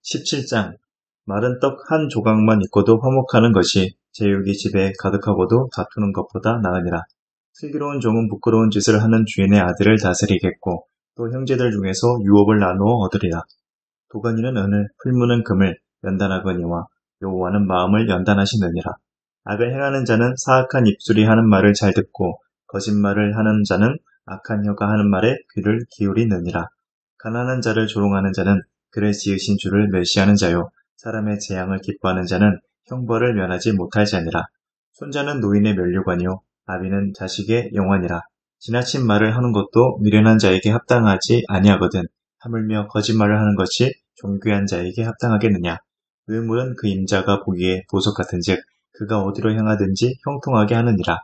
17장 마른 떡 한 조각만 있고도 화목하는 것이 제육이 집에 가득하고도 다투는 것보다 나으니라. 슬기로운 종은 부끄러운 짓을 하는 주인의 아들을 다스리겠고 또 형제들 중에서 유업을 나누어 얻으리라. 도가니는 은을, 풀무는 금을 연단하거니와 여호와는 마음을 연단하시느니라. 악을 행하는 자는 사악한 입술이 하는 말을 잘 듣고 거짓말을 하는 자는 악한 혀가 하는 말에 귀를 기울이느니라. 가난한 자를 조롱하는 자는 그를 지으신 주를 멸시하는 자요. 사람의 재앙을 기뻐하는 자는 형벌을 면하지 못할 자니라. 손자는 노인의 면류관이요 아비는 자식의 영환이라. 지나친 말을 하는 것도 미련한 자에게 합당하지 아니하거든 하물며 거짓말을 하는 것이 존귀한 자에게 합당하겠느냐. 의물은 그 임자가 보기에 보석 같은즉 그가 어디로 향하든지 형통하게 하느니라.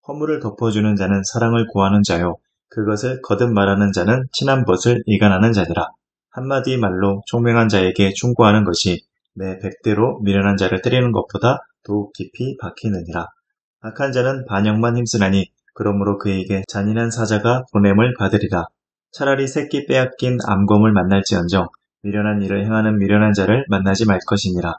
허물을 덮어주는 자는 사랑을 구하는 자요 그것을 거듭 말하는 자는 친한 벗을 이간하는 자니라. 한마디 말로 총명한 자에게 충고하는 것이 내 100대로 미련한 자를 때리는 것보다 더욱 깊이 박히느니라. 악한 자는 반역만 힘쓰나니 그러므로 그에게 잔인한 사자가 보냄을 받으리라. 차라리 새끼 빼앗긴 암검을 만날지언정 미련한 일을 행하는 미련한 자를 만나지 말 것이니라.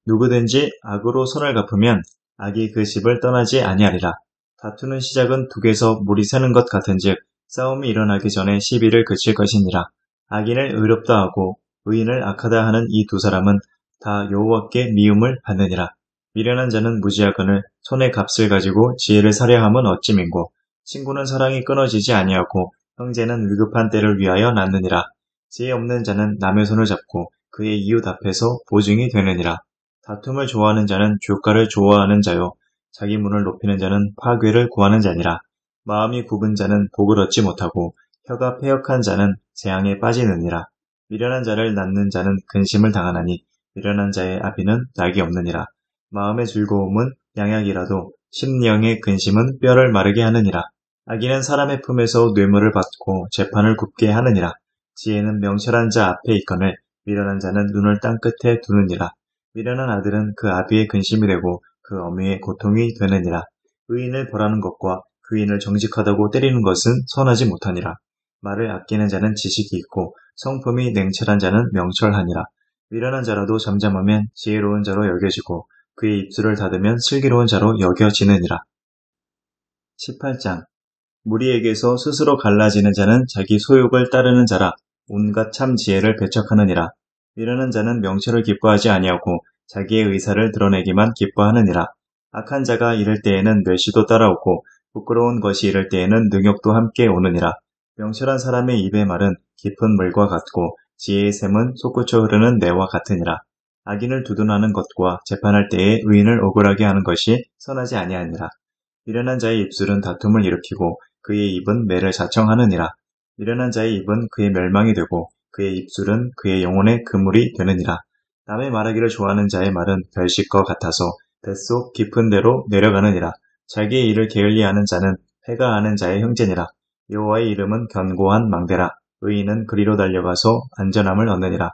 누구든지 악으로 손을 갚으면 악이 그 집을 떠나지 아니하리라. 다투는 시작은 둑에서 물이 새는 것 같은즉 싸움이 일어나기 전에 시비를 그칠 것이니라. 악인을 의롭다 하고 의인을 악하다 하는 이 두 사람은 다 여호와께 미움을 받느니라. 미련한 자는 무지하거늘 손의 값을 가지고 지혜를 살해함은 어찌민고. 친구는 사랑이 끊어지지 아니하고 형제는 위급한 때를 위하여 낳느니라. 지혜 없는 자는 남의 손을 잡고 그의 이웃 앞에서 보증이 되느니라. 다툼을 좋아하는 자는 주가를 좋아하는 자요 자기 문을 높이는 자는 파괴를 구하는 자니라. 마음이 굽은 자는 복을 얻지 못하고 혀가 패역한 자는 재앙에 빠지느니라. 미련한 자를 낳는 자는 근심을 당하나니 미련한 자의 아비는 낙이 없느니라. 마음의 즐거움은 양약이라도 심령의 근심은 뼈를 마르게 하느니라. 악인은 사람의 품에서 뇌물을 받고 재판을 굽게 하느니라. 지혜는 명철한 자 앞에 있거늘 미련한 자는 눈을 땅 끝에 두느니라. 미련한 아들은 그 아비의 근심이 되고 그 어미의 고통이 되느니라. 의인을 벌하는 것과 의인을 정직하다고 때리는 것은 선하지 못하니라. 말을 아끼는 자는 지식이 있고 성품이 냉철한 자는 명철하니라. 미련한 자라도 잠잠하면 지혜로운 자로 여겨지고 그의 입술을 닫으면 슬기로운 자로 여겨지느니라. 18장 무리에게서 스스로 갈라지는 자는 자기 소욕을 따르는 자라. 온갖 참 지혜를 배척하느니라. 미련한 자는 명철을 기뻐하지 아니하고 자기의 의사를 드러내기만 기뻐하느니라. 악한 자가 이를 때에는 멸시도 따라오고 부끄러운 것이 이를 때에는 능욕도 함께 오느니라. 명철한 사람의 입의 말은 깊은 물과 같고 지혜의 샘은 솟구쳐 흐르는 내와 같으니라. 악인을 두둔하는 것과 재판할 때에 의인을 억울하게 하는 것이 선하지 아니하니라. 미련한 자의 입술은 다툼을 일으키고 그의 입은 매를 자청하느니라. 미련한 자의 입은 그의 멸망이 되고 그의 입술은 그의 영혼의 그물이 되느니라. 남의 말하기를 좋아하는 자의 말은 별식과 같아서 뱃속 깊은 데로 내려가느니라. 자기의 일을 게을리하는 자는 패가 하는 자의 형제니라. 여호와의 이름은 견고한 망대라. 의인은 그리로 달려가서 안전함을 얻느니라.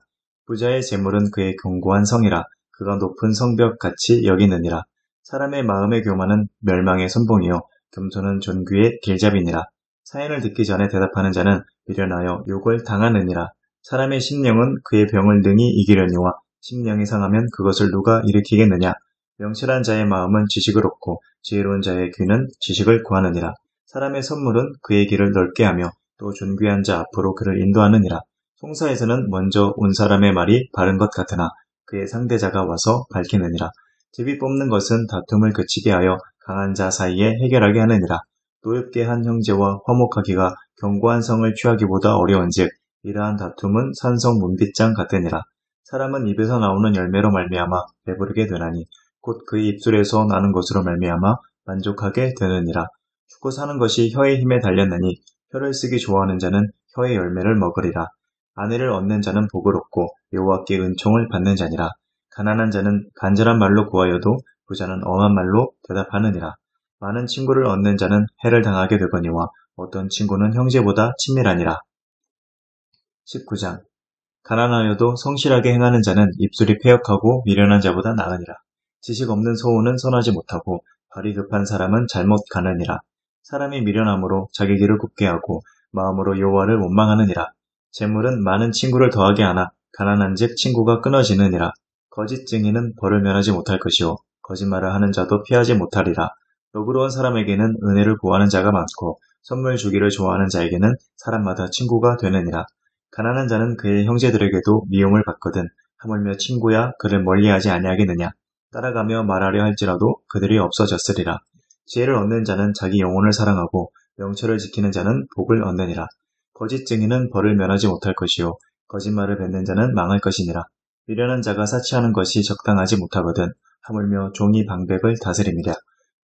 부자의 재물은 그의 견고한 성이라. 그가 높은 성벽 같이 여기느니라. 사람의 마음의 교만은 멸망의 선봉이요 겸손은 존귀의 길잡이니라. 사연을 듣기 전에 대답하는 자는 미련하여 욕을 당하느니라. 사람의 심령은 그의 병을 능히 이기려니와 심령이 상하면 그것을 누가 일으키겠느냐. 명철한 자의 마음은 지식을 얻고 지혜로운 자의 귀는 지식을 구하느니라. 사람의 선물은 그의 길을 넓게 하며 또 존귀한 자 앞으로 그를 인도하느니라. 송사에서는 먼저 온 사람의 말이 바른 것 같으나 그의 상대자가 와서 밝히느니라. 제비 뽑는 것은 다툼을 그치게 하여 강한 자 사이에 해결하게 하느니라. 노엽게 한 형제와 화목하기가 견고한 성을 취하기보다 어려운즉 이러한 다툼은 산성 문빗장 같으니라. 사람은 입에서 나오는 열매로 말미암아 배부르게 되나니 곧 그의 입술에서 나는 것으로 말미암아 만족하게 되느니라. 죽고 사는 것이 혀의 힘에 달렸나니 혀를 쓰기 좋아하는 자는 혀의 열매를 먹으리라. 아내를 얻는 자는 복을 얻고 여호와께 은총을 받는 자니라. 가난한 자는 간절한 말로 구하여도 부자는 엄한 말로 대답하느니라. 많은 친구를 얻는 자는 해를 당하게 되거니와 어떤 친구는 형제보다 친밀하니라. 19장 가난하여도 성실하게 행하는 자는 입술이 패역하고 미련한 자보다 나으니라. 지식 없는 소우는 선하지 못하고 발이 급한 사람은 잘못 가느니라. 사람이 미련함으로 자기 길을 굽게 하고 마음으로 여호와를 원망하느니라. 재물은 많은 친구를 더하게 하나 가난한즉 친구가 끊어지느니라. 거짓 증인은 벌을 면하지 못할 것이요 거짓말을 하는 자도 피하지 못하리라. 너그러운 사람에게는 은혜를 구하는 자가 많고 선물 주기를 좋아하는 자에게는 사람마다 친구가 되느니라. 가난한 자는 그의 형제들에게도 미움을 받거든 하물며 친구야 그를 멀리하지 아니하겠느냐. 따라가며 말하려 할지라도 그들이 없어졌으리라. 지혜를 얻는 자는 자기 영혼을 사랑하고 명철을 지키는 자는 복을 얻느니라. 거짓 증인은 벌을 면하지 못할 것이요 거짓말을 뱉는 자는 망할 것이니라. 미련한 자가 사치하는 것이 적당하지 못하거든 하물며 종이 방백을 다스림이랴.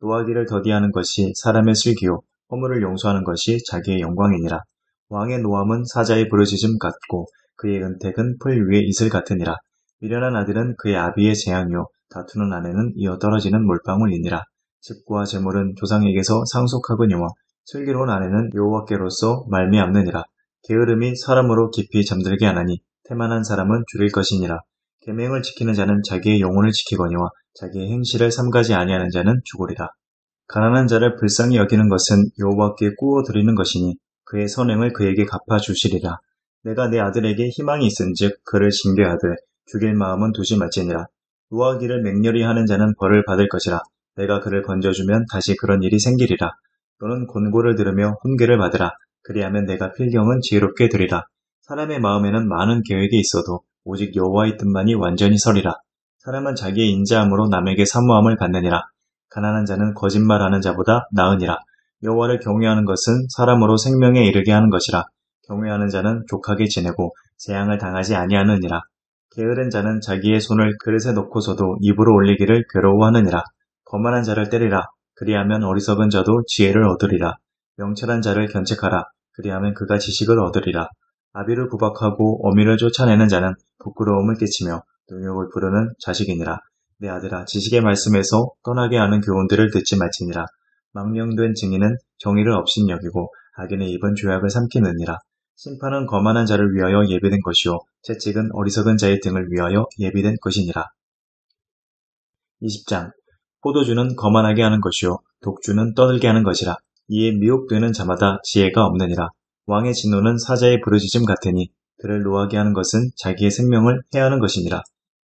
노하기를 더디하는 것이 사람의 슬기요 허물을 용서하는 것이 자기의 영광이니라. 왕의 노함은 사자의 부르짖음 같고 그의 은택은 풀 위의 이슬 같으니라. 미련한 아들은 그의 아비의 재앙이요 다투는 아내는 이어 떨어지는 몰방울이니라. 집과 재물은 조상에게서 상속하거니와 슬기로운 아내는 여호와께로서 말미암느니라. 게으름이 사람으로 깊이 잠들게 하나니 태만한 사람은 줄일 것이니라. 계명을 지키는 자는 자기의 영혼을 지키거니와 자기의 행실을 삼가지 아니하는 자는 죽으리라. 가난한 자를 불쌍히 여기는 것은 여호와께 꾸어 드리는 것이니 그의 선행을 그에게 갚아 주시리라. 내가 내 아들에게 희망이 있은즉 그를 징계하되 죽일 마음은 두지 말지니라. 노하기를 맹렬히 하는 자는 벌을 받을 것이라. 내가 그를 건져주면 다시 그런 일이 생기리라. 너는 권고를 들으며 훈계를 받으라. 그리하면 내가 필경은 지혜롭게 되리라. 사람의 마음에는 많은 계획이 있어도 오직 여호와의 뜻만이 완전히 서리라. 사람은 자기의 인자함으로 남에게 사모함을 받느니라. 가난한 자는 거짓말하는 자보다 나으니라. 여호와를 경외하는 것은 사람으로 생명에 이르게 하는 것이라. 경외하는 자는 족하게 지내고 재앙을 당하지 아니하느니라. 게으른 자는 자기의 손을 그릇에 넣고서도 입으로 올리기를 괴로워하느니라. 거만한 자를 때리라. 그리하면 어리석은 자도 지혜를 얻으리라. 명철한 자를 견책하라. 그리하면 그가 지식을 얻으리라. 아비를 구박하고 어미를 쫓아내는 자는 부끄러움을 끼치며 능욕을 부르는 자식이니라. 내 아들아 지식의 말씀에서 떠나게 하는 교훈들을 듣지 말지니라. 망령된 증인은 정의를 업신여기고 악인의 입은 죄악을 삼키느니라. 심판은 거만한 자를 위하여 예비된 것이요 채찍은 어리석은 자의 등을 위하여 예비된 것이니라. 20장 포도주는 거만하게 하는 것이요 독주는 떠들게 하는 것이라. 이에 미혹되는 자마다 지혜가 없느니라. 왕의 진노는 사자의 부르짖음 같으니 그를 노하게 하는 것은 자기의 생명을 해하는 것이니라.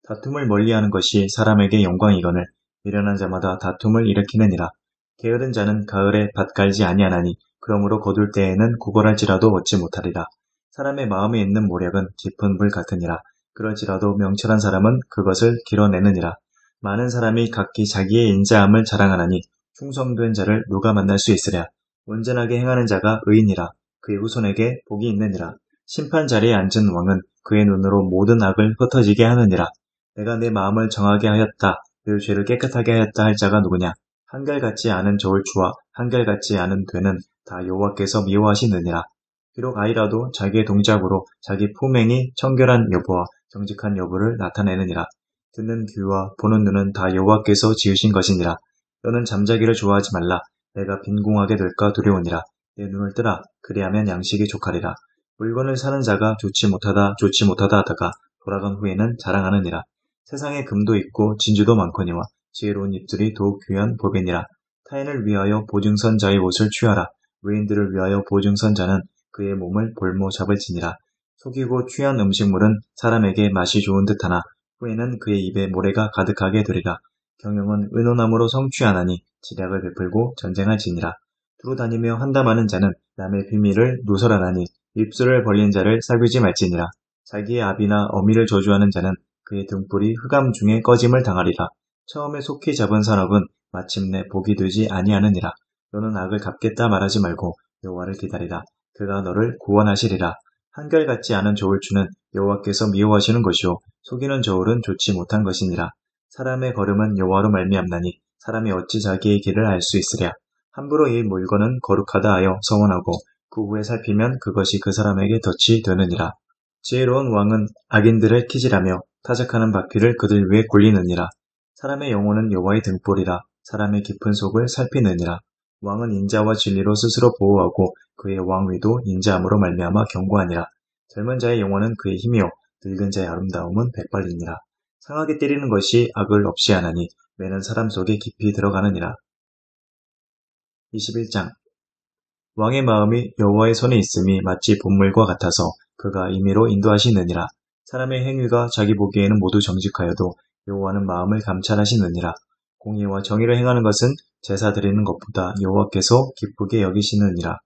다툼을 멀리하는 것이 사람에게 영광이거늘 미련한 자마다 다툼을 일으키느니라. 게으른 자는 가을에 밭 갈지 아니하나니 그러므로 거둘 때에는 구걸할지라도 얻지 못하리라. 사람의 마음에 있는 모략은 깊은 물 같으니라. 그럴지라도 명철한 사람은 그것을 길어내느니라. 많은 사람이 각기 자기의 인자함을 자랑하나니 충성된 자를 누가 만날 수 있으랴. 온전하게 행하는 자가 의인이라. 그의 후손에게 복이 있느니라. 심판 자리에 앉은 왕은 그의 눈으로 모든 악을 흩어지게 하느니라. 내가 내 마음을 정하게 하였다. 내 죄를 깨끗하게 하였다 할 자가 누구냐. 한결같지 않은 저울추와 한결같지 않은 되는 다 여호와께서 미워하시느니라. 비록 아이라도 자기의 동작으로 자기 품행이 청결한 여부와 정직한 여부를 나타내느니라. 듣는 귀와 보는 눈은 다 여호와께서 지으신 것이니라. 너는 잠자기를 좋아하지 말라. 내가 빈궁하게 될까 두려우니라. 내 눈을 뜨라. 그리하면 양식이 족하리라. 물건을 사는 자가 좋지 못하다 하다가 돌아간 후에는 자랑하느니라. 세상에 금도 있고 진주도 많거니와 지혜로운 입술이 더욱 귀한 법이니라. 타인을 위하여 보증선 자의 옷을 취하라. 외인들을 위하여 보증선 자는 그의 몸을 볼모 잡을지니라. 속이고 취한 음식물은 사람에게 맛이 좋은 듯하나 후에는 그의 입에 모래가 가득하게 되리라. 경영은 의논함으로 성취하나니 지략을 베풀고 전쟁할지니라. 두루 다니며 한담하는 자는 남의 비밀을 누설하나니 입술을 벌린 자를 사귀지 말지니라. 자기의 아비나 어미를 저주하는 자는 그의 등불이 흑암 중에 꺼짐을 당하리라. 처음에 속히 잡은 산업은 마침내 복이 되지 아니하느니라. 너는 악을 갚겠다 말하지 말고 여호와를 기다리라. 그가 너를 구원하시리라. 한결같지 않은 저울추는 여호와께서 미워하시는 것이요 속이는 저울은 좋지 못한 것이니라. 사람의 걸음은 여호와로 말미암나니 사람이 어찌 자기의 길을 알 수 있으랴. 함부로 이 물건은 거룩하다 하여 서원하고 그 후에 살피면 그것이 그 사람에게 덫이 되느니라. 지혜로운 왕은 악인들을 키질하며 타작하는 바퀴를 그들 위에 굴리느니라. 사람의 영혼은 여호와의 등불이라. 사람의 깊은 속을 살피느니라. 왕은 인자와 진리로 스스로 보호하고 그의 왕위도 인자함으로 말미암아 견고하니라. 젊은 자의 영혼은 그의 힘이요 늙은 자의 아름다움은 백발이니라. 상하게 때리는 것이 악을 없이 하나니 매는 사람 속에 깊이 들어가느니라. 21장 왕의 마음이 여호와의 손에 있음이 마치 본물과 같아서 그가 임의로 인도하시느니라. 사람의 행위가 자기 보기에는 모두 정직하여도 여호와는 마음을 감찰하시느니라. 공의와 정의를 행하는 것은 제사 드리는 것보다 여호와께서 기쁘게 여기시느니라.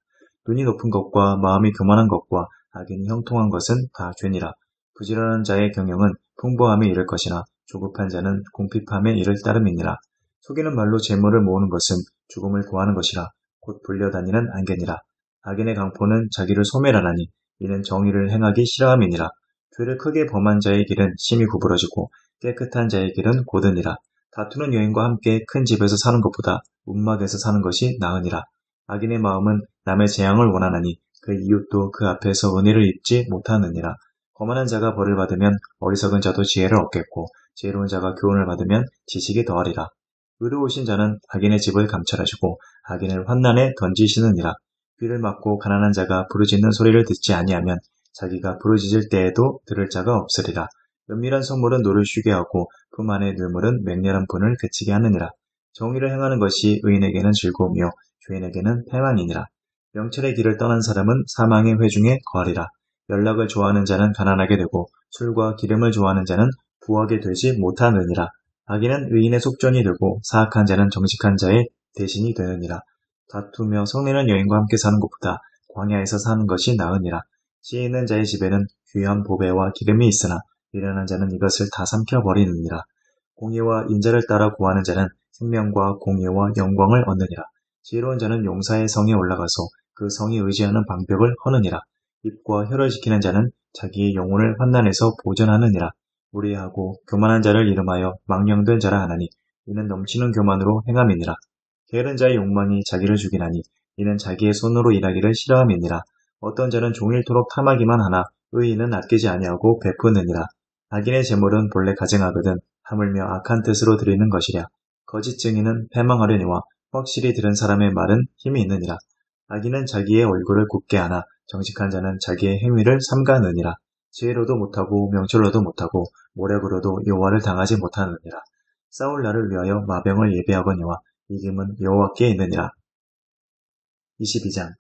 눈이 높은 것과 마음이 교만한 것과 악인이 형통한 것은 다 죄니라. 부지런한 자의 경영은 풍부함에 이를 것이나 조급한 자는 궁핍함에 이를 따름이니라. 속이는 말로 재물을 모으는 것은 죽음을 구하는 것이라. 곧 불려다니는 안개니라. 악인의 강포는 자기를 소멸하나니 이는 정의를 행하기 싫어함이니라. 죄를 크게 범한 자의 길은 심히 구부러지고 깨끗한 자의 길은 고드니라. 다투는 여인과 함께 큰 집에서 사는 것보다 움막에서 사는 것이 나으니라. 악인의 마음은 남의 재앙을 원하나니 그 이웃도 그 앞에서 은혜를 입지 못하느니라. 거만한 자가 벌을 받으면 어리석은 자도 지혜를 얻겠고 지혜로운 자가 교훈을 받으면 지식이 더하리라. 의로우신 자는 악인의 집을 감찰하시고 악인을 환난에 던지시느니라. 귀를 막고 가난한 자가 부르짖는 소리를 듣지 아니하면 자기가 부르짖을 때에도 들을 자가 없으리라. 은밀한 성물은 노를 쉬게 하고 품 안의 눈물은 맹렬한 분을 그치게 하느니라. 정의를 행하는 것이 의인에게는 즐거우며 죄인에게는 패망이니라. 명철의 길을 떠난 사람은 사망의 회중에 거하리라. 연락을 좋아하는 자는 가난하게 되고 술과 기름을 좋아하는 자는 부하게 되지 못하느니라. 악인은 의인의 속전이 되고 사악한 자는 정직한 자의 대신이 되느니라. 다투며 성내는 여인과 함께 사는 것보다 광야에서 사는 것이 나으니라. 지혜 있는 자의 집에는 귀한 보배와 기름이 있으나 미련한 자는 이것을 다 삼켜버리느니라. 공의와 인자를 따라 구하는 자는 생명과 공의와 영광을 얻느니라. 지혜로운 자는 용사의 성에 올라가서 그 성이 의지하는 방벽을 허느니라. 입과 혀를 지키는 자는 자기의 영혼을 환난에서 보전하느니라. 무리하고 교만한 자를 이름하여 망령된 자라 하나니 이는 넘치는 교만으로 행함이니라. 게으른 자의 욕망이 자기를 죽이나니 이는 자기의 손으로 일하기를 싫어함이니라. 어떤 자는 종일토록 탐하기만 하나 의인은 아끼지 아니하고 베푸느니라. 악인의 재물은 본래 가증하거든 하물며 악한 뜻으로 드리는 것이랴. 거짓 증인은 패망하려니와 확실히 들은 사람의 말은 힘이 있느니라. 악인은 자기의 얼굴을 굽게 하나 정직한 자는 자기의 행위를 삼가느니라. 지혜로도 못하고 명철로도 못하고 모략으로도 여호와를 당하지 못하느니라. 싸울 날을 위하여 마병을 예비하거니와 이김은 여호와께 있느니라. 22장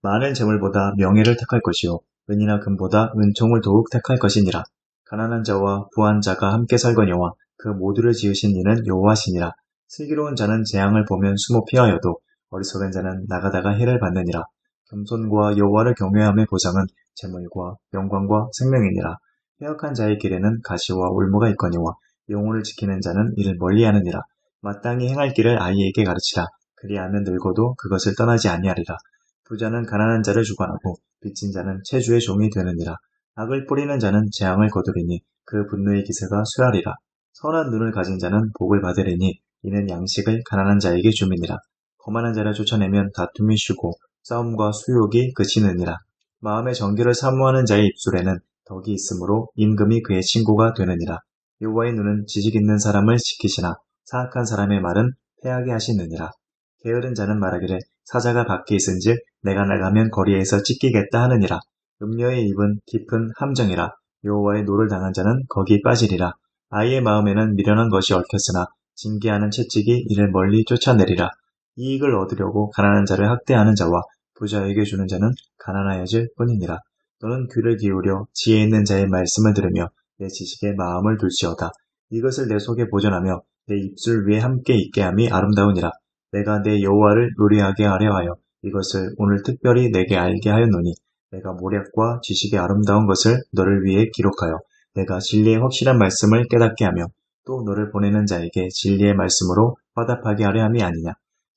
많은 재물보다 명예를 택할 것이요 은이나 금보다 은총을 더욱 택할 것이니라. 가난한 자와 부한 자가 함께 살거니와 그 모두를 지으신 이는 여호와시니라. 슬기로운 자는 재앙을 보면 숨어 피하여도 어리석은 자는 나가다가 해를 받느니라. 겸손과 여호와를 경외함의 보상은 재물과 영광과 생명이니라. 해악한 자의 길에는 가시와 올무가 있거니와 영혼을 지키는 자는 이를 멀리하느니라. 마땅히 행할 길을 아이에게 가르치라. 그리하면 늙어도 그것을 떠나지 아니하리라. 부자는 가난한 자를 주관하고 빚진 자는 체주의 종이 되느니라. 악을 뿌리는 자는 재앙을 거두리니 그 분노의 기세가 쇠하리라. 선한 눈을 가진 자는 복을 받으리니 이는 양식을 가난한 자에게 줌이니라. 거만한 자를 쫓아내면 다툼이 쉬고 싸움과 수욕이 그치느니라. 마음의 정결을 사모하는 자의 입술에는 덕이 있으므로 임금이 그의 친구가 되느니라. 여호와의 눈은 지식 있는 사람을 지키시나 사악한 사람의 말은 패하게 하시느니라. 게으른 자는 말하기를 사자가 밖에 있은즉 내가 나가면 거리에서 찢기겠다 하느니라. 음녀의 입은 깊은 함정이라. 여호와의 노를 당한 자는 거기 빠지리라. 아이의 마음에는 미련한 것이 얽혔으나 징계하는 채찍이 이를 멀리 쫓아내리라. 이익을 얻으려고 가난한 자를 학대하는 자와 부자에게 주는 자는 가난하여질 뿐이니라. 너는 귀를 기울여 지혜 있는 자의 말씀을 들으며 내 지식에 마음을 둘지어다. 이것을 내 속에 보존하며 내 입술 위에 함께 있게 함이 아름다우니라. 내가 내 여호와를 의뢰하게 하려 하여 이것을 오늘 특별히 내게 알게 하였노니 내가 모략과 지식의 아름다운 것을 너를 위해 기록하여 내가 진리의 확실한 말씀을 깨닫게 하며 또 너를 보내는 자에게 진리의 말씀으로 화답하게 하려 함이 아니냐.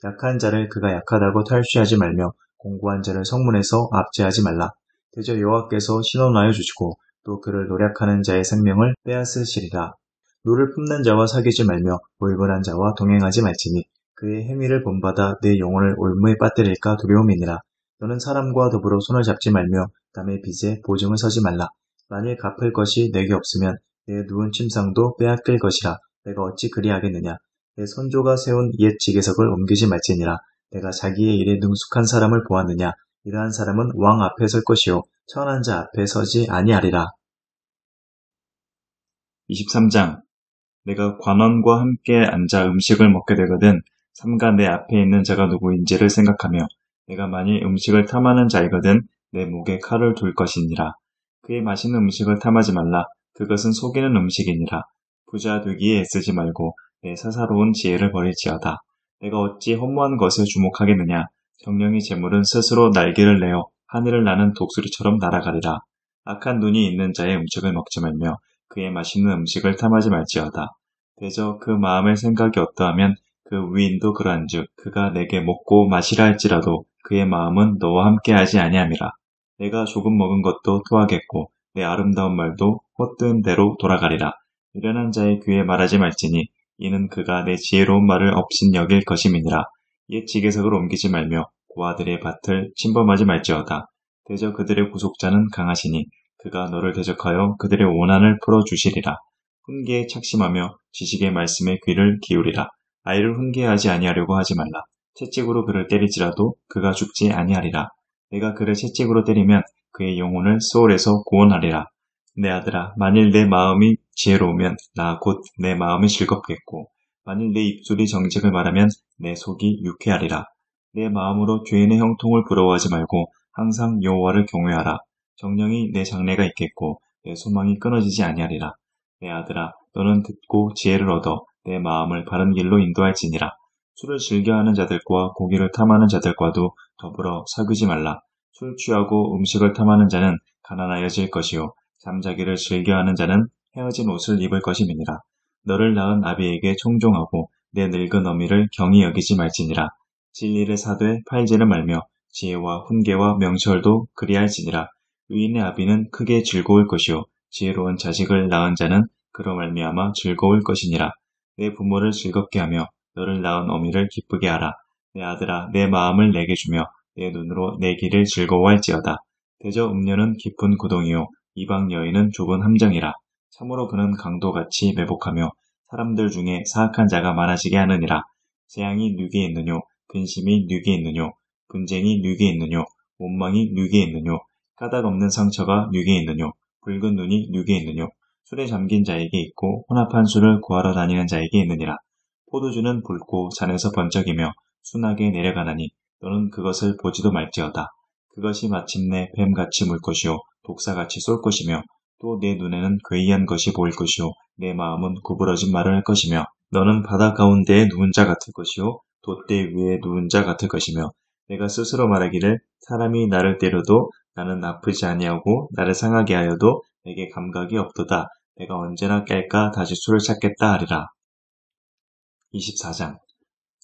약한 자를 그가 약하다고 탈취하지 말며 공고한 자를 성문에서 압제하지 말라. 대저 여호와께서 신원하여 주시고 또 그를 노략하는 자의 생명을 빼앗으시리라. 노를 품는 자와 사귀지 말며 울분한 자와 동행하지 말지니 그의 행위를 본받아 내 영혼을 올무에 빠뜨릴까 두려움이니라. 너는 사람과 더불어 손을 잡지 말며 남의 빚에 보증을 서지 말라. 만일 갚을 것이 내게 없으면 내 누운 침상도 빼앗길 것이라. 내가 어찌 그리하겠느냐. 내 선조가 세운 옛 지계석을 옮기지 말지니라. 내가 자기의 일에 능숙한 사람을 보았느냐. 이러한 사람은 왕 앞에 설 것이요 천한 자 앞에 서지 아니하리라. 23장 내가 관원과 함께 앉아 음식을 먹게 되거든 삼가 내 앞에 있는 자가 누구인지를 생각하며 내가 만일 음식을 탐하는 자이거든 내 목에 칼을 둘 것이니라. 그의 맛있는 음식을 탐하지 말라. 그것은 속이는 음식이니라. 부자 되기에 애쓰지 말고 내 사사로운 지혜를 버릴지어다. 내가 어찌 허무한 것에 주목하겠느냐. 정령의 재물은 스스로 날개를 내어 하늘을 나는 독수리처럼 날아가리라. 악한 눈이 있는 자의 음식을 먹지 말며 그의 맛있는 음식을 탐하지 말지어다. 대저 그 마음의 생각이 어떠하면 그 위인도 그러한즉 그가 내게 먹고 마시라 할지라도 그의 마음은 너와 함께하지 아니함이라. 내가 조금 먹은 것도 토하겠고 내 아름다운 말도 헛된 대로 돌아가리라. 미련한 자의 귀에 말하지 말지니 이는 그가 내 지혜로운 말을 업신여길 것임이니라. 옛 지게석을 옮기지 말며 고아들의 밭을 침범하지 말지어다. 대저 그들의 구속자는 강하시니 그가 너를 대적하여 그들의 원한을 풀어주시리라. 훈계에 착심하며 지식의 말씀에 귀를 기울이라. 아이를 훈계하지 아니하려고 하지 말라. 채찍으로 그를 때릴지라도 그가 죽지 아니하리라. 내가 그를 채찍으로 때리면 그의 영혼을 수월에서 구원하리라. 내 아들아, 만일 내 마음이 지혜로우면 나 곧 내 마음이 즐겁겠고 만일 내 입술이 정직을 말하면 내 속이 유쾌하리라. 내 마음으로 죄인의 형통을 부러워하지 말고 항상 여호와를 경외하라. 정령이 내 장래가 있겠고 내 소망이 끊어지지 아니하리라. 내 아들아, 너는 듣고 지혜를 얻어 내 마음을 바른 길로 인도할지니라. 술을 즐겨하는 자들과 고기를 탐하는 자들과도 더불어 사귀지 말라. 술 취하고 음식을 탐하는 자는 가난하여질 것이요 잠자기를 즐겨하는 자는 헤어진 옷을 입을 것임이니라. 너를 낳은 아비에게 청종하고 내 늙은 어미를 경히 여기지 말지니라. 진리를 사되 팔지를 말며 지혜와 훈계와 명철도 그리할지니라. 의인의 아비는 크게 즐거울 것이요 지혜로운 자식을 낳은 자는 그로 말미암아 즐거울 것이니라. 내 부모를 즐겁게 하며 너를 낳은 어미를 기쁘게 하라. 내 아들아, 내 마음을 내게 주며 내 눈으로 내 길을 즐거워할지어다. 대저 음녀는 깊은 구덩이요 이방 여인은 좁은 함정이라. 참으로 그는 강도같이 매복하며 사람들 중에 사악한 자가 많아지게 하느니라. 재앙이 누게 있느뇨 근심이 누게 있느뇨 분쟁이 누게 있느뇨 원망이 누게 있느뇨 까닭 없는 상처가 누게 있느뇨 붉은 눈이 누게 있느뇨 술에 잠긴 자에게 있고 혼합한 술을 구하러 다니는 자에게 있느니라. 포도주는 붉고 잔에서 번쩍이며 순하게 내려가나니 너는 그것을 보지도 말지어다. 그것이 마침내 뱀같이 물 것이요 독사같이 쏠 것이며 또 내 눈에는 괴이한 것이 보일 것이요 내 마음은 구부러진 말을 할 것이며 너는 바다 가운데에 누운 자 같을 것이요 돛대 위에 누운 자 같을 것이며 내가 스스로 말하기를 사람이 나를 때려도 나는 아프지 아니하고 나를 상하게 하여도 내게 감각이 없도다. 내가 언제나 깰까 다시 술을 찾겠다 하리라. 24장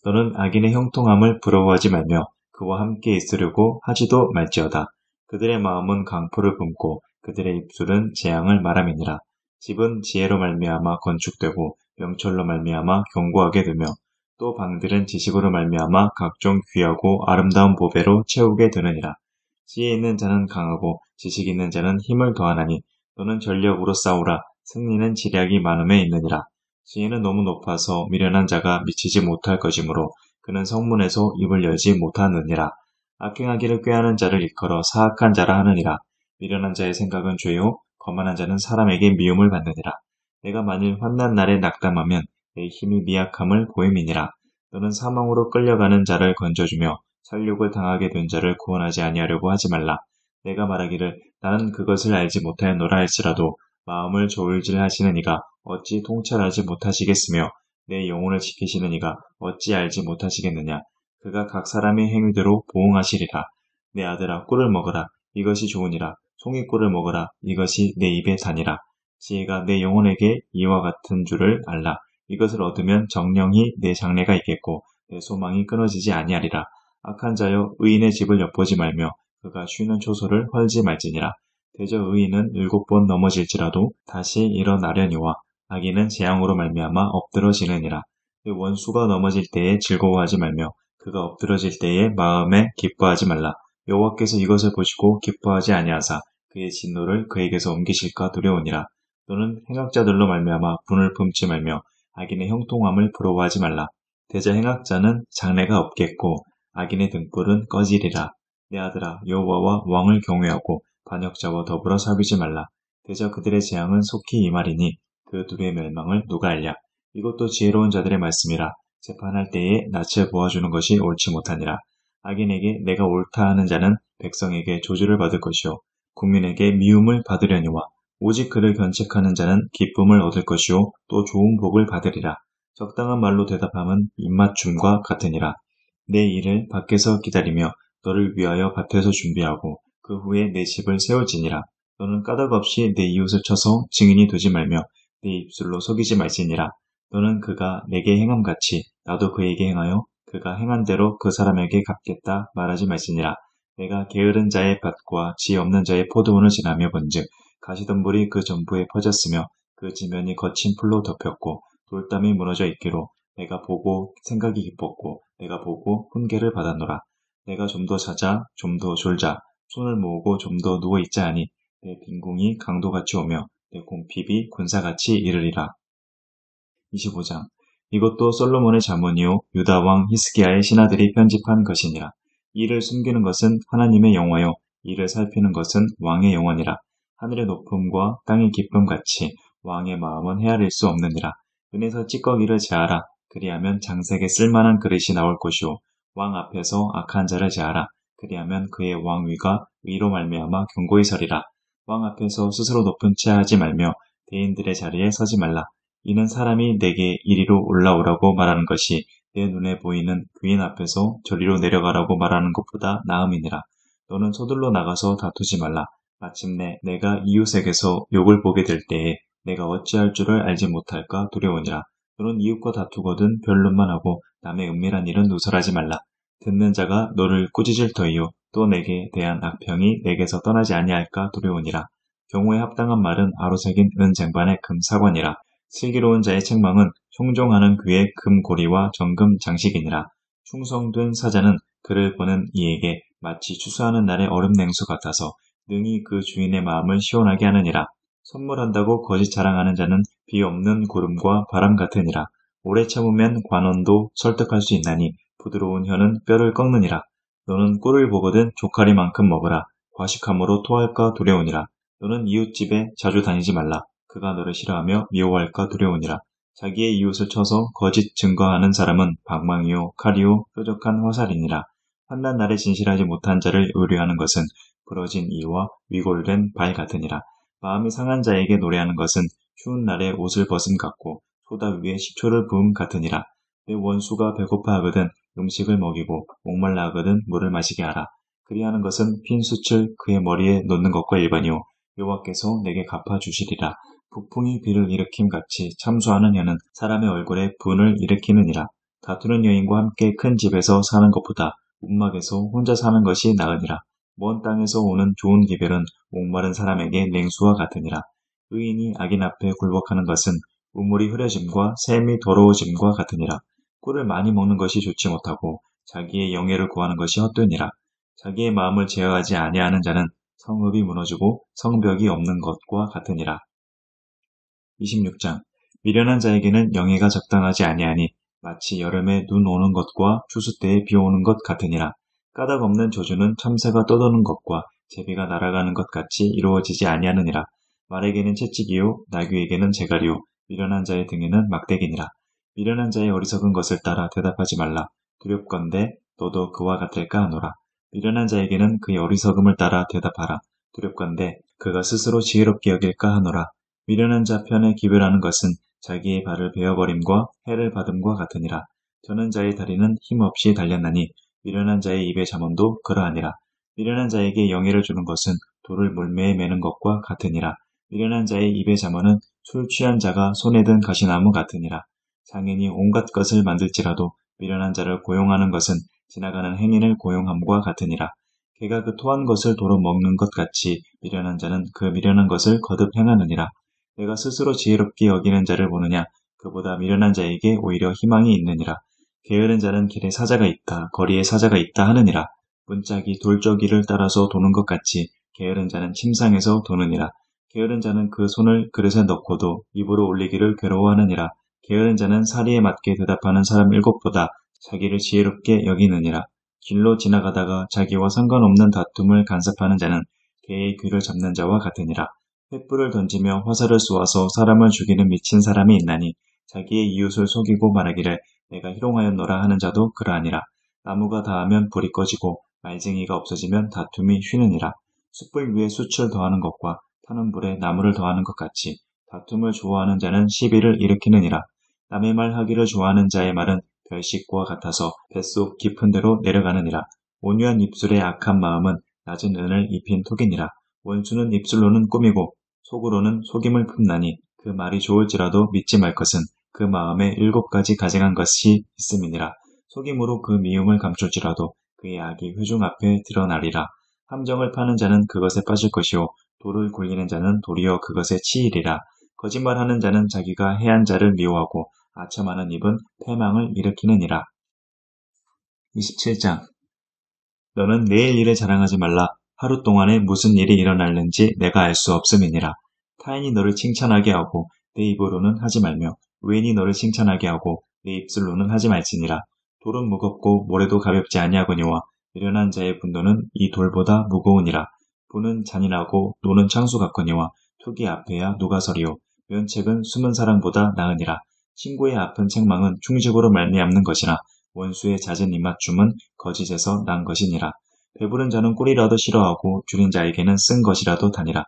너는 악인의 형통함을 부러워하지 말며 그와 함께 있으려고 하지도 말지어다. 그들의 마음은 강포를 뿜고 그들의 입술은 재앙을 말함이니라. 집은 지혜로 말미암아 건축되고 명철로 말미암아 견고하게 되며 또 방들은 지식으로 말미암아 각종 귀하고 아름다운 보배로 채우게 되느니라. 지혜 있는 자는 강하고 지식 있는 자는 힘을 더하나니 너는 전력으로 싸우라. 승리는 지략이 많음에 있느니라. 지혜는 너무 높아서 미련한 자가 미치지 못할 것이므로 그는 성문에서 입을 열지 못하느니라. 악행하기를 꾀하는 자를 일컬어 사악한 자라 하느니라. 미련한 자의 생각은 죄요 거만한 자는 사람에게 미움을 받느니라. 내가 만일 환난 날에 낙담하면 내 힘이 미약함을 보임이니라. 너는 사망으로 끌려가는 자를 건져주며 살육을 당하게 된 자를 구원하지 아니하려고 하지 말라. 내가 말하기를 나는 그것을 알지 못하였노라 할지라도 마음을 저울질 하시는 이가 어찌 통찰하지 못하시겠으며 내 영혼을 지키시는 이가 어찌 알지 못하시겠느냐. 그가 각 사람의 행위대로 보응하시리라. 내 아들아 꿀을 먹으라. 이것이 좋으니라. 송이꿀을 먹으라. 이것이 내 입에 다니라. 지혜가 내 영혼에게 이와 같은 줄을 알라. 이것을 얻으면 정령이 내 장래가 있겠고 내 소망이 끊어지지 아니하리라. 악한 자여 의인의 집을 엿보지 말며 그가 쉬는 초소를 헐지 말지니라. 대저 의인은 7번 넘어질지라도 다시 일어나려니와 악인은 재앙으로 말미암아 엎드러지느니라. 내 원수가 넘어질 때에 즐거워하지 말며 그가 엎드러질 때에 마음에 기뻐하지 말라. 여호와께서 이것을 보시고 기뻐하지 아니하사 그의 진노를 그에게서 옮기실까 두려우니라. 너는 행악자들로 말미암아 분을 품지 말며 악인의 형통함을 부러워하지 말라. 대저 행악자는 장래가 없겠고 악인의 등불은 꺼지리라. 내 아들아 여호와와 왕을 경외하고 반역자와 더불어 사귀지 말라. 대저 그들의 재앙은 속히 임하리니 그 둘의 멸망을 누가 알랴. 이것도 지혜로운 자들의 말씀이라. 재판할 때에 낯을 보아주는 것이 옳지 못하니라. 악인에게 내가 옳다 하는 자는 백성에게 조주를 받을 것이요 국민에게 미움을 받으려니와 오직 그를 견책하는 자는 기쁨을 얻을 것이요 또 좋은 복을 받으리라. 적당한 말로 대답함은 입맞춤과 같으니라. 내 일을 밖에서 기다리며 너를 위하여 밭에서 준비하고 그 후에 내 집을 세울지니라. 너는 까닭 없이 내 이웃을 쳐서 증인이 되지 말며 내 입술로 속이지 말지니라. 너는 그가 내게 행함같이 나도 그에게 행하여 그가 행한 대로 그 사람에게 갚겠다 말하지 말지니라. 내가 게으른 자의 밭과 지 없는 자의 포도원을 지나며 본즉 가시덤불이 그 전부에 퍼졌으며 그 지면이 거친 풀로 덮였고 돌담이 무너져 있기로 내가 보고 생각이 깊었고 내가 보고 훈계를 받았노라. 내가 좀 더 자자 좀 더 졸자 손을 모으고 좀 더 누워 있자 하니 내 빈궁이 강도같이 오며 내 궁핍이 군사같이 이르리라. 25장. 이것도 솔로몬의 자문이요 유다 왕 히스기야의 신하들이 편집한 것이니라. 이를 숨기는 것은 하나님의 영화요 이를 살피는 것은 왕의 영원이라. 하늘의 높음과 땅의 깊음 같이 왕의 마음은 헤아릴 수 없느니라. 은에서 찌꺼기를 제하라. 그리하면 장색에 쓸만한 그릇이 나올 것이요 왕 앞에서 악한 자를 제하라. 그리하면 그의 왕위가 위로 말미암아 견고히 서리라. 왕 앞에서 스스로 높은 채 하지 말며 대인들의 자리에 서지 말라. 이는 사람이 내게 이리로 올라오라고 말하는 것이 내 눈에 보이는 귀인 앞에서 저리로 내려가라고 말하는 것보다 나음이니라. 너는 서둘러 나가서 다투지 말라. 마침내 내가 이웃에게서 욕을 보게 될 때에 내가 어찌할 줄을 알지 못할까 두려우니라. 너는 이웃과 다투거든 변론만 하고 남의 은밀한 일은 누설하지 말라. 듣는 자가 너를 꾸짖을 터이요 또 내게 대한 악평이 내게서 떠나지 아니할까 두려우니라. 경우에 합당한 말은 아로새긴 은 쟁반의 금 사관이라. 슬기로운 자의 책망은 형종하는 귀의 금고리와 정금 장식이니라. 충성된 사자는 그를 보는 이에게 마치 추수하는 날의 얼음 냉수 같아서 능히 그 주인의 마음을 시원하게 하느니라. 선물한다고 거짓 자랑하는 자는 비 없는 구름과 바람 같으니라. 오래 참으면 관원도 설득할 수 있나니 부드러운 혀는 뼈를 꺾느니라. 너는 꿀을 보거든 조카리만큼 먹으라. 과식함으로 토할까 두려우니라. 너는 이웃집에 자주 다니지 말라. 그가 너를 싫어하며 미워할까 두려우니라. 자기의 이웃을 쳐서 거짓 증거하는 사람은 방망이요 칼이요 뾰족한 화살이니라. 환난 날에 진실하지 못한 자를 의뢰하는 것은 부러진 이와 위골된 발 같으니라. 마음이 상한 자에게 노래하는 것은 추운 날에 옷을 벗음 같고 소다 위에 식초를 부음 같으니라. 내 원수가 배고파 하거든 음식을 먹이고 목말라 하거든 물을 마시게 하라. 그리하는 것은 핀 숯을 그의 머리에 놓는 것과 일반이요 여호와께서 내게 갚아주시리라. 북풍이 비를 일으킴 같이 참수하는 혀는 사람의 얼굴에 분을 일으키느니라. 다투는 여인과 함께 큰 집에서 사는 것보다 움막에서 혼자 사는 것이 나으니라. 먼 땅에서 오는 좋은 기별은 목마른 사람에게 냉수와 같으니라. 의인이 악인 앞에 굴복하는 것은 우물이 흐려짐과 샘이 더러워짐과 같으니라. 꿀을 많이 먹는 것이 좋지 못하고 자기의 영예를 구하는 것이 헛되니라. 자기의 마음을 제어하지 아니하는 자는 성읍이 무너지고 성벽이 없는 것과 같으니라. 26장. 미련한 자에게는 영예가 적당하지 아니하니 마치 여름에 눈 오는 것과 추수 때에 비 오는 것 같으니라. 까닭 없는 저주는 참새가 떠도는 것과 제비가 날아가는 것 같이 이루어지지 아니하느니라. 말에게는 채찍이요 나귀에게는 재갈이요 미련한 자의 등에는 막대기니라. 미련한 자의 어리석은 것을 따라 대답하지 말라. 두렵건대 너도 그와 같을까 하노라. 미련한 자에게는 그의 어리석음을 따라 대답하라. 두렵건대 그가 스스로 지혜롭게 여길까 하노라. 미련한 자 편에 기별하는 것은 자기의 발을 베어버림과 해를 받음과 같으니라. 저는 자의 다리는 힘없이 달렸나니 미련한 자의 입의 잠언도 그러하니라. 미련한 자에게 영예를 주는 것은 돌을 물매에 매는 것과 같으니라. 미련한 자의 입의 잠언은 술 취한 자가 손에 든 가시나무 같으니라. 장인이 온갖 것을 만들지라도 미련한 자를 고용하는 것은 지나가는 행인을 고용함과 같으니라. 개가 그 토한 것을 도로 먹는 것 같이 미련한 자는 그 미련한 것을 거듭 행하느니라. 내가 스스로 지혜롭게 여기는 자를 보느냐 그보다 미련한 자에게 오히려 희망이 있느니라. 게으른 자는 길에 사자가 있다 거리에 사자가 있다 하느니라. 문짝이 돌저기를 따라서 도는 것 같이 게으른 자는 침상에서 도느니라. 게으른 자는 그 손을 그릇에 넣고도 입으로 올리기를 괴로워하느니라. 게으른 자는 사리에 맞게 대답하는 사람 7보다 자기를 지혜롭게 여기느니라. 길로 지나가다가 자기와 상관없는 다툼을 간섭하는 자는 개의 귀를 잡는 자와 같으니라. 횃불을 던지며 화살을 쏘아서 사람을 죽이는 미친 사람이 있나니 자기의 이웃을 속이고 말하기를 내가 희롱하였노라 하는 자도 그러하니라. 나무가 닿으면 불이 꺼지고 말쟁이가 없어지면 다툼이 쉬느니라. 숯불 위에 숯을 더하는 것과 타는 불에 나무를 더하는 것 같이 다툼을 좋아하는 자는 시비를 일으키느니라. 남의 말 하기를 좋아하는 자의 말은 별식과 같아서 뱃속 깊은 데로 내려가느니라. 온유한 입술의 악한 마음은 낮은 은을 입힌 톡이니라. 원수는 입술로는 꾸미고 속으로는 속임을 품나니 그 말이 좋을지라도 믿지 말 것은 그 마음에 7가지 가증한 것이 있음이니라. 속임으로 그 미움을 감출지라도 그의 악이 회중 앞에 드러나리라. 함정을 파는 자는 그것에 빠질 것이요 돌을 굴리는 자는 도리어 그것에 치이리라. 거짓말하는 자는 자기가 해한 자를 미워하고 아첨하는 입은 패망을 일으키느니라. 27장. 너는 내일 일을 자랑하지 말라. 하루 동안에 무슨 일이 일어날는지 내가 알 수 없음이니라. 타인이 너를 칭찬하게 하고 내 입으로는 하지 말며 외인이 너를 칭찬하게 하고 내 입술로는 하지 말지니라. 돌은 무겁고 모래도 가볍지 아니하거니와 미련한 자의 분노는 이 돌보다 무거우니라. 분은 잔인하고 노는 창수 같거니와 투기 앞에야 누가 서리요. 면책은 숨은 사랑보다 나으니라. 친구의 아픈 책망은 충직으로 말미암는 것이나 원수의 잦은 입맞춤은 거짓에서 난 것이니라. 배부른 자는 꿀이라도 싫어하고 줄인 자에게는 쓴 것이라도 다니라.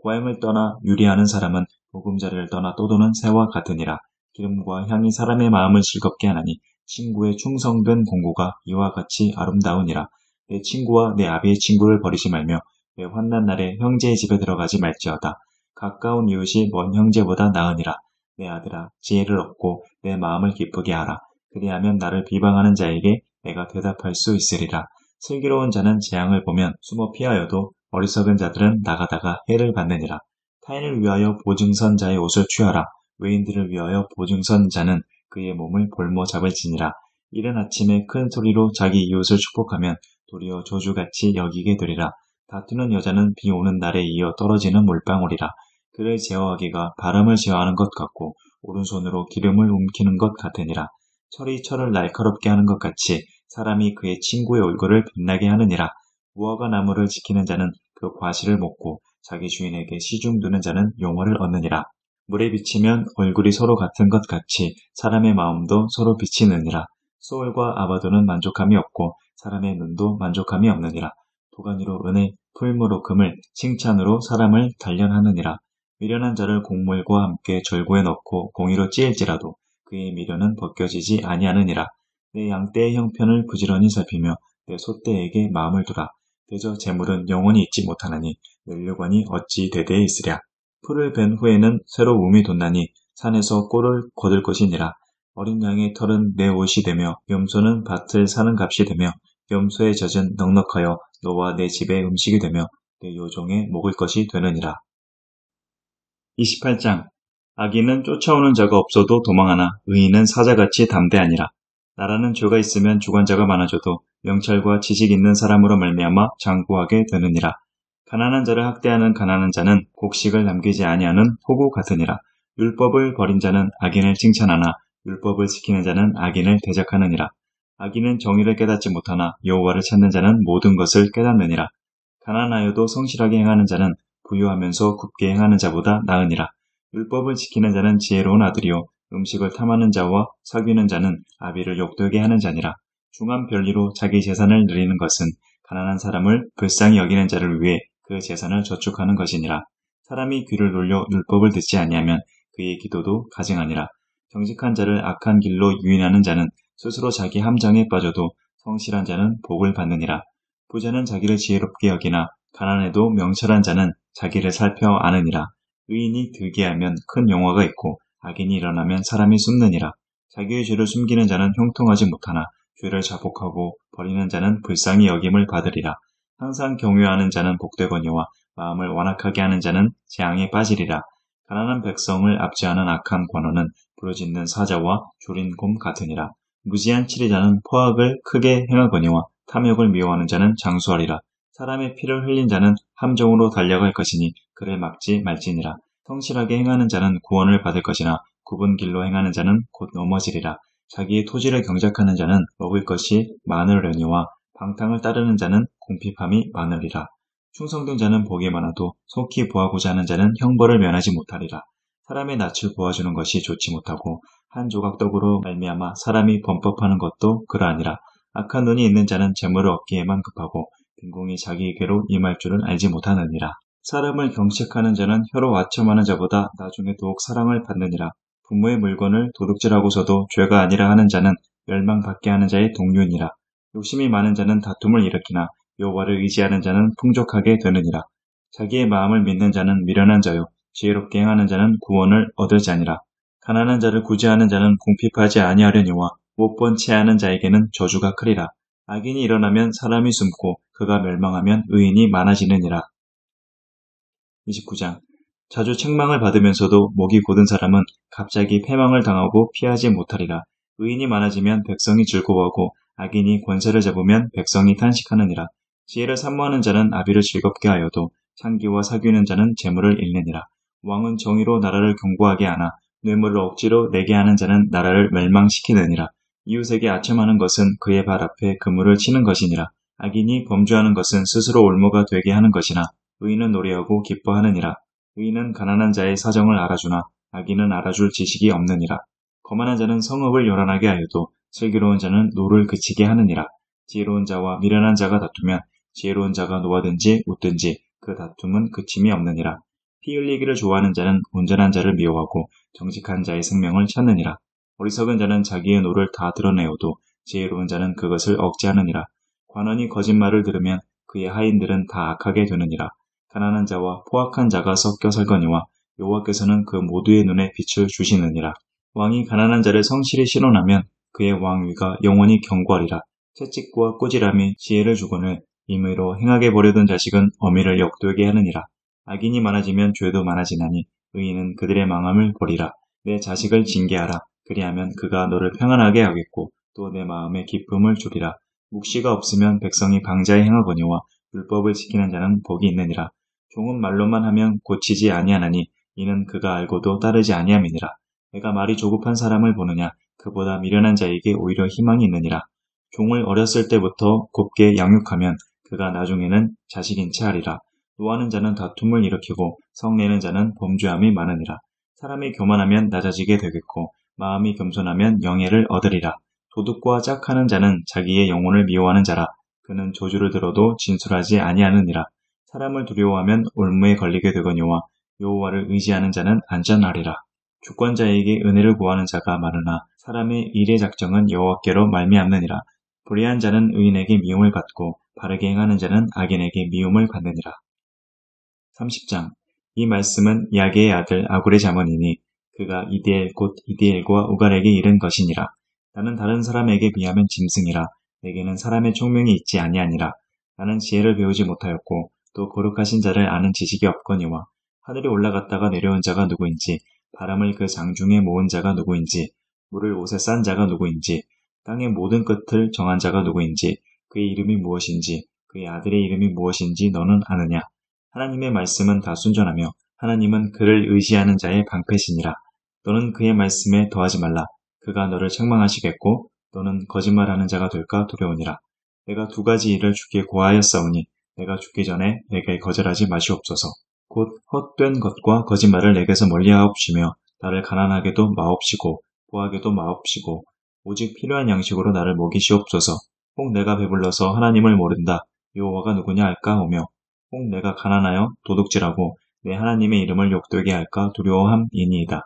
고향을 떠나 유리하는 사람은 보금자리를 떠나 떠도는 새와 같으니라. 기름과 향이 사람의 마음을 즐겁게 하나니 친구의 충성된 공고가 이와 같이 아름다우니라. 내 친구와 내 아비의 친구를 버리지 말며 내 환난 날에 형제의 집에 들어가지 말지어다. 가까운 이웃이 먼 형제보다 나으니라. 내 아들아, 지혜를 얻고 내 마음을 기쁘게 하라. 그리하면 나를 비방하는 자에게 내가 대답할 수 있으리라. 슬기로운 자는 재앙을 보면 숨어 피하여도 어리석은 자들은 나가다가 해를 받느니라. 타인을 위하여 보증선 자의 옷을 취하라. 외인들을 위하여 보증선 자는 그의 몸을 볼모 잡을지니라. 이른 아침에 큰 소리로 자기 이웃을 축복하면 도리어 조주같이 여기게 되리라. 다투는 여자는 비 오는 날에 이어 떨어지는 물방울이라. 그를 제어하기가 바람을 제어하는 것 같고 오른손으로 기름을 움키는 것 같으니라. 철이 철을 날카롭게 하는 것 같이 사람이 그의 친구의 얼굴을 빛나게 하느니라. 무화과 나무를 지키는 자는 그 과실을 먹고 자기 주인에게 시중 두는 자는 용어를 얻느니라. 물에 비치면 얼굴이 서로 같은 것 같이 사람의 마음도 서로 비치느니라. 소울과 아바도는 만족함이 없고 사람의 눈도 만족함이 없느니라. 도가니로 은을, 풀무로 금을, 칭찬으로 사람을 단련하느니라. 미련한 자를 곡물과 함께 절구에 넣고 공의로 찌일지라도 그의 미련은 벗겨지지 아니하느니라. 내 양떼의 형편을 부지런히 살피며 내 소떼에게 마음을 두라. 대저 재물은 영원히 있지 못하나니 면류관이 어찌 대대에 있으랴. 풀을 벤 후에는 새로 움이 돋나니 산에서 꼴을 거둘 것이니라. 어린 양의 털은 내 옷이 되며 염소는 밭을 사는 값이 되며 염소의 젖은 넉넉하여 너와 내 집의 음식이 되며 내 요종에 먹을 것이 되느니라. 28장. 악인은 쫓아오는 자가 없어도 도망하나 의인은 사자같이 담대하니라. 나라는 죄가 있으면 주관자가 많아져도 명찰과 지식 있는 사람으로 말미암아 장구하게 되느니라. 가난한 자를 학대하는 가난한 자는 곡식을 남기지 아니하는 호구 같으니라. 율법을 버린 자는 악인을 칭찬하나 율법을 지키는 자는 악인을 대적하느니라. 악인은 정의를 깨닫지 못하나 여호와를 찾는 자는 모든 것을 깨닫느니라. 가난하여도 성실하게 행하는 자는 부유하면서 굳게 행하는 자보다 나으니라. 율법을 지키는 자는 지혜로운 아들이요 음식을 탐하는 자와 사귀는 자는 아비를 욕되게 하는 자니라. 중한 별리로 자기 재산을 누리는 것은 가난한 사람을 불쌍히 여기는 자를 위해 그 재산을 저축하는 것이니라. 사람이 귀를 돌려 율법을 듣지 아니하면 그의 기도도 가증하니라. 정직한 자를 악한 길로 유인하는 자는 스스로 자기 함정에 빠져도 성실한 자는 복을 받느니라. 부자는 자기를 지혜롭게 여기나 가난해도 명철한 자는 자기를 살펴 아느니라. 의인이 득이하면 큰 영화가 있고 악인이 일어나면 사람이 숨느니라. 자기의 죄를 숨기는 자는 형통하지 못하나 죄를 자복하고 버리는 자는 불쌍히 여김을 받으리라. 항상 경외하는 자는 복되거니와 마음을 완악하게 하는 자는 재앙에 빠지리라. 가난한 백성을 압제하는 악한 관원은 부르짖는 사자와 조린 곰 같으니라. 무지한 치리자는 포악을 크게 행하거니와 탐욕을 미워하는 자는 장수하리라. 사람의 피를 흘린 자는 함정으로 달려갈 것이니 그를 막지 말지니라. 성실하게 행하는 자는 구원을 받을 것이나 굽은 길로 행하는 자는 곧 넘어지리라. 자기의 토지를 경작하는 자는 먹을 것이 많으려니와 방탕을 따르는 자는 궁핍함이 많으리라. 충성된 자는 복이 많아도 속히 보하고자 하는 자는 형벌을 면하지 못하리라. 사람의 낯을 보아주는 것이 좋지 못하고 한 조각 떡으로 말미암아 사람이 범법하는 것도 그러하니라. 악한 눈이 있는 자는 재물을 얻기에만 급하고 빈궁이 자기에게로 임할 줄은 알지 못하느니라. 사람을 경책하는 자는 혀로 와첨하는 자보다 나중에 더욱 사랑을 받느니라. 부모의 물건을 도둑질하고서도 죄가 아니라 하는 자는 멸망받게 하는 자의 동류니라. 욕심이 많은 자는 다툼을 일으키나 여호와를 의지하는 자는 풍족하게 되느니라. 자기의 마음을 믿는 자는 미련한 자요 지혜롭게 행하는 자는 구원을 얻을 자니라. 가난한 자를 구제하는 자는 궁핍하지 아니하려니와 못 본 채하는 자에게는 저주가 크리라. 악인이 일어나면 사람이 숨고 그가 멸망하면 의인이 많아지느니라. 29장. 자주 책망을 받으면서도 목이 곧은 사람은 갑자기 패망을 당하고 피하지 못하리라. 의인이 많아지면 백성이 즐거워하고 악인이 권세를 잡으면 백성이 탄식하느니라. 지혜를 산모하는 자는 아비를 즐겁게 하여도 창기와 사귀는 자는 재물을 잃느니라. 왕은 정의로 나라를 견고하게 하나 뇌물을 억지로 내게 하는 자는 나라를 멸망시키느니라. 이웃에게 아첨하는 것은 그의 발 앞에 그물을 치는 것이니라. 악인이 범죄하는 것은 스스로 올무가 되게 하는 것이나 의인은 노래하고 기뻐하느니라. 의인은 가난한 자의 사정을 알아주나 악인은 알아줄 지식이 없느니라. 거만한 자는 성읍을 요란하게 하여도 슬기로운 자는 노를 그치게 하느니라. 지혜로운 자와 미련한 자가 다투면 지혜로운 자가 노하든지 웃든지 그 다툼은 그침이 없느니라. 피 흘리기를 좋아하는 자는 온전한 자를 미워하고 정직한 자의 생명을 찾느니라. 어리석은 자는 자기의 노를 다 드러내어도 지혜로운 자는 그것을 억제하느니라. 관원이 거짓말을 들으면 그의 하인들은 다 악하게 되느니라. 가난한 자와 포악한 자가 섞여 살거니와 여호와께서는 그 모두의 눈에 빛을 주시느니라. 왕이 가난한 자를 성실히 실현하면 그의 왕위가 영원히 견고하리라. 채찍과 꾸지람이 지혜를 주거늘 임의로 행하게 버려둔 자식은 어미를 역되게 하느니라. 악인이 많아지면 죄도 많아지나니 의인은 그들의 망함을 버리라. 내 자식을 징계하라. 그리하면 그가 너를 평안하게 하겠고 또 내 마음에 기쁨을 주리라. 묵시가 없으면 백성이 방자에 행하거니와 율법을 지키는 자는 복이 있느니라. 종은 말로만 하면 고치지 아니하나니 이는 그가 알고도 따르지 아니함이니라. 내가 말이 조급한 사람을 보느냐 그보다 미련한 자에게 오히려 희망이 있느니라. 종을 어렸을 때부터 곱게 양육하면 그가 나중에는 자식인 채 하리라. 노하는 자는 다툼을 일으키고 성내는 자는 범죄함이 많으니라. 사람이 교만하면 낮아지게 되겠고 마음이 겸손하면 영예를 얻으리라. 도둑과 짝하는 자는 자기의 영혼을 미워하는 자라. 그는 조주를 들어도 진술하지 아니하느니라. 사람을 두려워하면 올무에 걸리게 되거니와 여호와를 의지하는 자는 안전하리라. 주권자에게 은혜를 구하는 자가 많으나 사람의 일의 작정은 여호와께로 말미암느니라. 불의한 자는 의인에게 미움을 받고 바르게 행하는 자는 악인에게 미움을 받느니라. 30장. 이 말씀은 야게의 아들 아굴의 자문이니 그가 이디엘 곧 이디엘과 우갈에게 이른 것이니라. 나는 다른 사람에게 비하면 짐승이라. 내게는 사람의 총명이 있지 아니하니라. 나는 지혜를 배우지 못하였고 또 거룩하신 자를 아는 지식이 없거니와 하늘에 올라갔다가 내려온 자가 누구인지 바람을 그 장중에 모은 자가 누구인지 물을 옷에 싼 자가 누구인지 땅의 모든 끝을 정한 자가 누구인지 그의 이름이 무엇인지 그의 아들의 이름이 무엇인지 너는 아느냐. 하나님의 말씀은 다 순전하며 하나님은 그를 의지하는 자의 방패시니라. 너는 그의 말씀에 더하지 말라. 그가 너를 책망하시겠고 너는 거짓말하는 자가 될까 두려우니라. 내가 두 가지 일을 주께 고하였사오니 내가 죽기 전에 내게 거절하지 마시옵소서. 곧 헛된 것과 거짓말을 내게서 멀리하옵시며 나를 가난하게도 마옵시고 부하게도 마옵시고 오직 필요한 양식으로 나를 먹이시옵소서. 혹 내가 배불러서 하나님을 모른다. 여호와가 누구냐 할까 오며 혹 내가 가난하여 도둑질하고 내 하나님의 이름을 욕되게 할까 두려워함이니이다.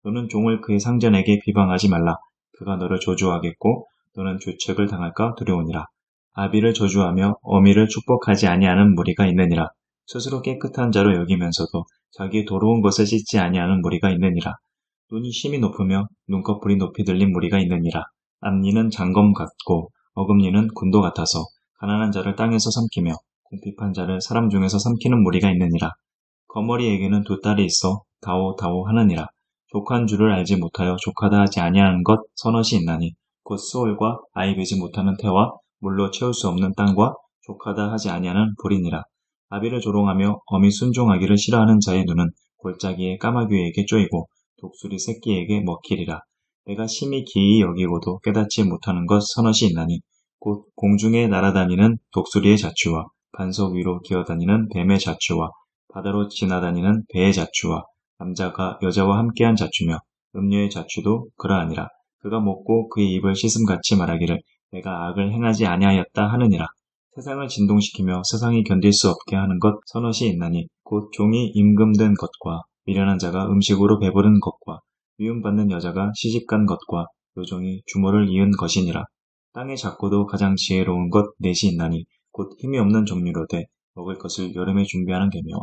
너는 종을 그의 상전에게 비방하지 말라. 그가 너를 저주하겠고 너는 죄책을 당할까 두려우니라. 아비를 저주하며 어미를 축복하지 아니하는 무리가 있느니라. 스스로 깨끗한 자로 여기면서도 자기 더러운 것을 씻지 아니하는 무리가 있느니라. 눈이 심히 높으며 눈꺼풀이 높이 들린 무리가 있느니라. 앞니는 장검 같고 어금니는 군도 같아서 가난한 자를 땅에서 삼키며 궁핍한 자를 사람 중에서 삼키는 무리가 있느니라. 거머리에게는 두 딸이 있어 다오다오 하느니라. 족한 줄을 알지 못하여 족하다 하지 아니하는 것 서넛이 있나니 곧 수월과 아이 되지 못하는 태와 물로 채울 수 없는 땅과 족하다 하지 아니하는 불이니라. 아비를 조롱하며 어미 순종하기를 싫어하는 자의 눈은 골짜기의 까마귀에게 쪼이고 독수리 새끼에게 먹히리라. 내가 심히 기이 여기고도 깨닫지 못하는 것 서넛이 있나니 곧 공중에 날아다니는 독수리의 자취와 반석 위로 기어다니는 뱀의 자취와 바다로 지나다니는 배의 자취와 남자가 여자와 함께한 자취며 음녀의 자취도 그러하니라. 그가 먹고 그의 입을 씻음같이 말하기를 내가 악을 행하지 아니하였다 하느니라. 세상을 진동시키며 세상이 견딜 수 없게 하는 것 서너시 있나니 곧 종이 임금된 것과 미련한 자가 음식으로 배부른 것과 미움받는 여자가 시집간 것과 요종이 주모를 이은 것이니라. 땅의 작고도 가장 지혜로운 것 넷이 있나니 곧 힘이 없는 종류로되 먹을 것을 여름에 준비하는 개미와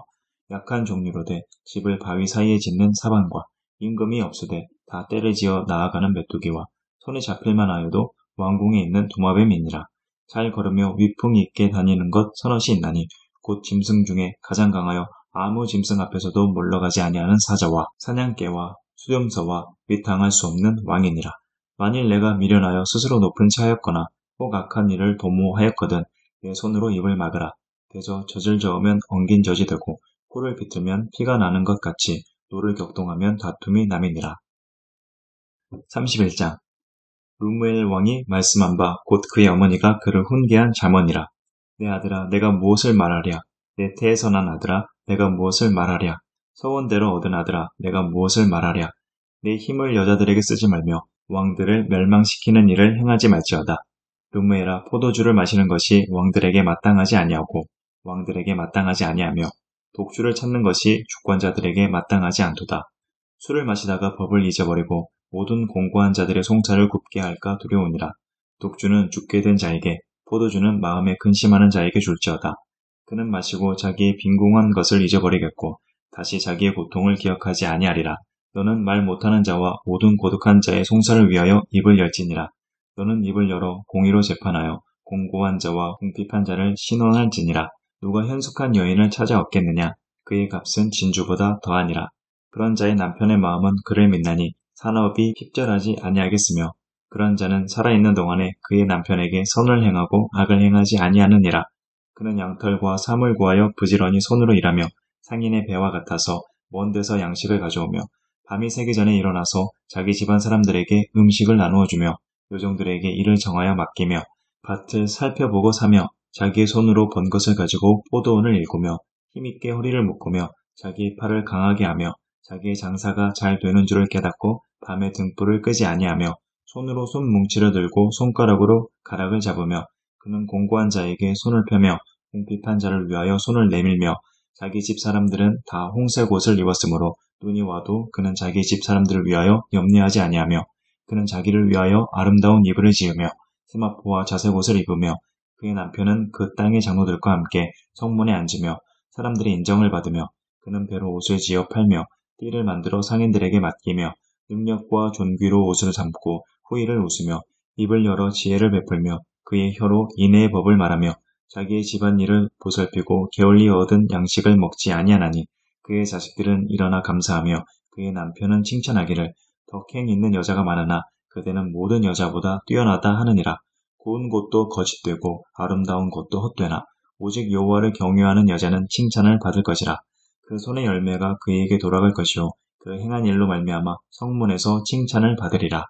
약한 종류로되 집을 바위 사이에 짓는 사방과 임금이 없으되 다 때를 지어 나아가는 메뚜기와 손에 잡힐만 하여도 왕궁에 있는 도마뱀이니라. 잘 걸으며 위풍이 있게 다니는 것 서너시 있나니 곧 짐승 중에 가장 강하여 아무 짐승 앞에서도 물러가지 아니하는 사자와 사냥개와 수렴서와 및 당할 수 없는 왕이니라. 만일 내가 미련하여 스스로 높은 차였거나 혹 악한 일을 도모하였거든 내 손으로 입을 막으라. 대저 젖을 저으면 엉긴 젖이 되고 코를 비틀면 피가 나는 것 같이 노를 격동하면 다툼이 남이니라. 31장 루무엘 왕이 말씀한 바 곧 그의 어머니가 그를 훈계한 잠언이라. 내 아들아 내가 무엇을 말하랴. 내 태에서 난 아들아 내가 무엇을 말하랴. 서원대로 얻은 아들아 내가 무엇을 말하랴. 내 힘을 여자들에게 쓰지 말며 왕들을 멸망시키는 일을 행하지 말지어다. 루무엘아 포도주를 마시는 것이 왕들에게 마땅하지 아니하고 왕들에게 마땅하지 아니하며 독주를 찾는 것이 주권자들에게 마땅하지 않도다. 술을 마시다가 법을 잊어버리고 모든 공고한 자들의 송사를 굽게 할까 두려우니라. 독주는 죽게 된 자에게 포도주는 마음에 근심하는 자에게 줄지어다. 그는 마시고 자기의 빈궁한 것을 잊어버리겠고 다시 자기의 고통을 기억하지 아니하리라. 너는 말 못하는 자와 모든 고독한 자의 송사를 위하여 입을 열지니라. 너는 입을 열어 공의로 재판하여 공고한 자와 궁핍한 자를 신원할지니라. 누가 현숙한 여인을 찾아 얻겠느냐. 그의 값은 진주보다 더하니라. 그런 자의 남편의 마음은 그를 믿나니 산업이 핍절하지 아니하겠으며 그런 자는 살아있는 동안에 그의 남편에게 선을 행하고 악을 행하지 아니하느니라. 그는 양털과 삼을 구하여 부지런히 손으로 일하며 상인의 배와 같아서 먼 데서 양식을 가져오며 밤이 새기 전에 일어나서 자기 집안 사람들에게 음식을 나누어 주며 요정들에게 일을 정하여 맡기며 밭을 살펴보고 사며 자기의 손으로 번 것을 가지고 포도원을 일구며 힘있게 허리를 묶으며 자기의 팔을 강하게 하며 자기의 장사가 잘 되는 줄을 깨닫고 밤에 등불을 끄지 아니하며 손으로 손뭉치를 들고 손가락으로 가락을 잡으며 그는 공고한 자에게 손을 펴며 궁핍한 자를 위하여 손을 내밀며 자기 집 사람들은 다 홍색 옷을 입었으므로 눈이 와도 그는 자기 집 사람들을 위하여 염려하지 아니하며 그는 자기를 위하여 아름다운 이불을 지으며 세마포와 자색 옷을 입으며 그의 남편은 그 땅의 장로들과 함께 성문에 앉으며 사람들의 인정을 받으며 그는 배로 옷을 지어 팔며 띠를 만들어 상인들에게 맡기며 능력과 존귀로 옷을 잠고 후일을 웃으며 입을 열어 지혜를 베풀며 그의 혀로 인애의 법을 말하며 자기의 집안일을 보살피고 게을리 얻은 양식을 먹지 아니하나니 그의 자식들은 일어나 감사하며 그의 남편은 칭찬하기를 덕행 있는 여자가 많으나 그대는 모든 여자보다 뛰어나다 하느니라. 고운 곳도 거짓되고 아름다운 곳도 헛되나 오직 여호와를 경외하는 여자는 칭찬을 받을 것이라. 그 손의 열매가 그에게 돌아갈 것이요 그 행한 일로 말미암아 성문에서 칭찬을 받으리라.